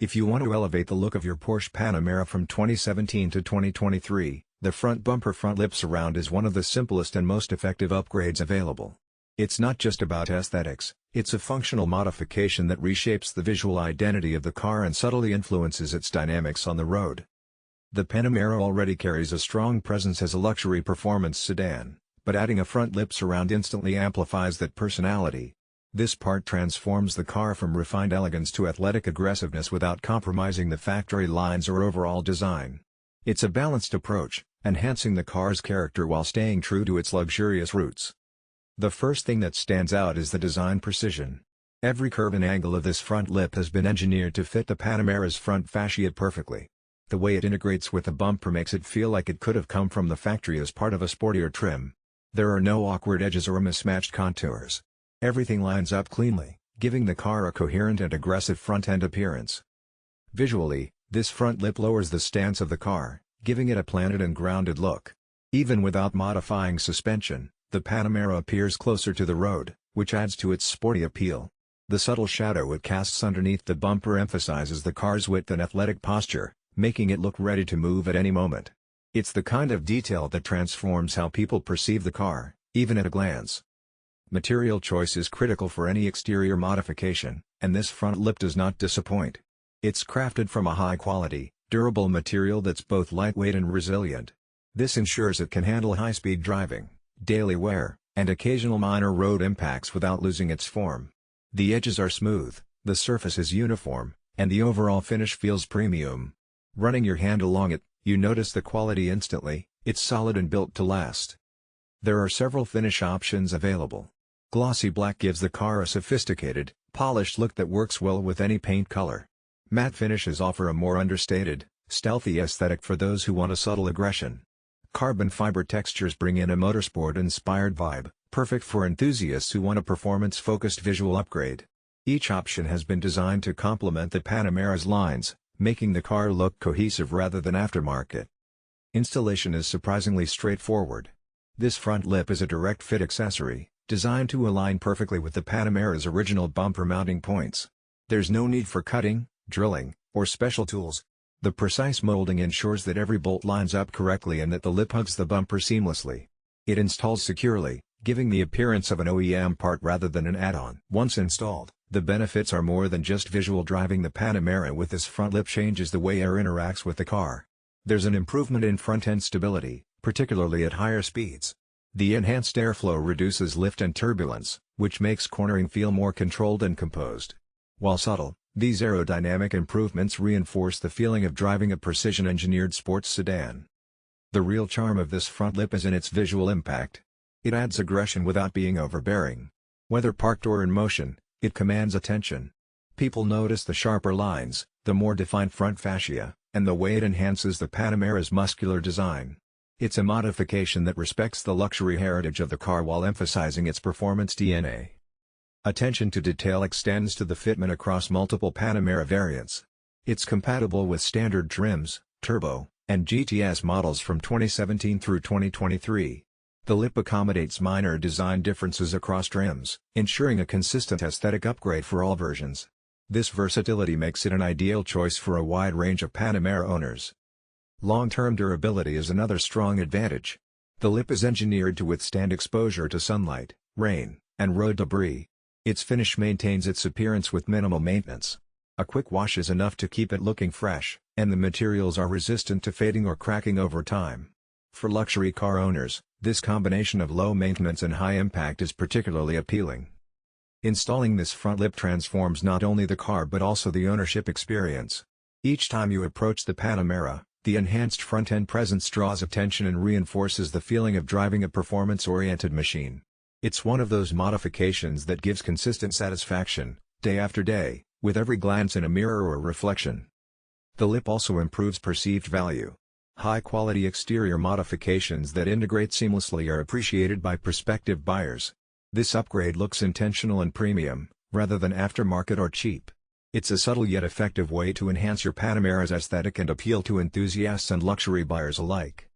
If you want to elevate the look of your Porsche Panamera from 2017 to 2023, the front bumper front lip surround is one of the simplest and most effective upgrades available. It's not just about aesthetics, it's a functional modification that reshapes the visual identity of the car and subtly influences its dynamics on the road. The Panamera already carries a strong presence as a luxury performance sedan, but adding a front lip surround instantly amplifies that personality. This part transforms the car from refined elegance to athletic aggressiveness without compromising the factory lines or overall design. It's a balanced approach, enhancing the car's character while staying true to its luxurious roots. The first thing that stands out is the design precision. Every curve and angle of this front lip has been engineered to fit the Panamera's front fascia perfectly. The way it integrates with the bumper makes it feel like it could have come from the factory as part of a sportier trim. There are no awkward edges or mismatched contours. Everything lines up cleanly, giving the car a coherent and aggressive front-end appearance. Visually, this front lip lowers the stance of the car, giving it a planted and grounded look. Even without modifying suspension, the Panamera appears closer to the road, which adds to its sporty appeal. The subtle shadow it casts underneath the bumper emphasizes the car's width and athletic posture, making it look ready to move at any moment. It's the kind of detail that transforms how people perceive the car, even at a glance. Material choice is critical for any exterior modification, and this front lip does not disappoint. It's crafted from a high-quality, durable material that's both lightweight and resilient. This ensures it can handle high-speed driving, daily wear, and occasional minor road impacts without losing its form. The edges are smooth, the surface is uniform, and the overall finish feels premium. Running your hand along it, you notice the quality instantly. It's solid and built to last. There are several finish options available. Glossy black gives the car a sophisticated, polished look that works well with any paint color. Matte finishes offer a more understated, stealthy aesthetic for those who want a subtle aggression. Carbon fiber textures bring in a motorsport-inspired vibe, perfect for enthusiasts who want a performance-focused visual upgrade. Each option has been designed to complement the Panamera's lines, making the car look cohesive rather than aftermarket. Installation is surprisingly straightforward. This front lip is a direct-fit accessory, designed to align perfectly with the Panamera's original bumper mounting points. There's no need for cutting, drilling, or special tools. The precise molding ensures that every bolt lines up correctly and that the lip hugs the bumper seamlessly. It installs securely, giving the appearance of an OEM part rather than an add-on. Once installed, the benefits are more than just visual. Driving the Panamera with this front lip changes the way air interacts with the car. There's an improvement in front-end stability, particularly at higher speeds. The enhanced airflow reduces lift and turbulence, which makes cornering feel more controlled and composed. While subtle, these aerodynamic improvements reinforce the feeling of driving a precision-engineered sports sedan. The real charm of this front lip is in its visual impact. It adds aggression without being overbearing. Whether parked or in motion, it commands attention. People notice the sharper lines, the more defined front fascia, and the way it enhances the Panamera's muscular design. It's a modification that respects the luxury heritage of the car while emphasizing its performance DNA. Attention to detail extends to the fitment across multiple Panamera variants. It's compatible with standard trims, turbo, and GTS models from 2017 through 2023. The lip accommodates minor design differences across trims, ensuring a consistent aesthetic upgrade for all versions. This versatility makes it an ideal choice for a wide range of Panamera owners. Long-term durability is another strong advantage. The lip is engineered to withstand exposure to sunlight, rain, and road debris. Its finish maintains its appearance with minimal maintenance. A quick wash is enough to keep it looking fresh, and the materials are resistant to fading or cracking over time. For luxury car owners, this combination of low maintenance and high impact is particularly appealing. Installing this front lip transforms not only the car but also the ownership experience. Each time you approach the Panamera, the enhanced front-end presence draws attention and reinforces the feeling of driving a performance-oriented machine. It's one of those modifications that gives consistent satisfaction, day after day, with every glance in a mirror or reflection. The lip also improves perceived value. High-quality exterior modifications that integrate seamlessly are appreciated by prospective buyers. This upgrade looks intentional and premium, rather than aftermarket or cheap. It's a subtle yet effective way to enhance your Panamera's aesthetic and appeal to enthusiasts and luxury buyers alike.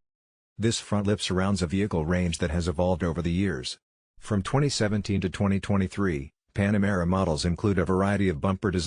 This front lip surrounds a vehicle range that has evolved over the years. From 2017 to 2023, Panamera models include a variety of bumper designs.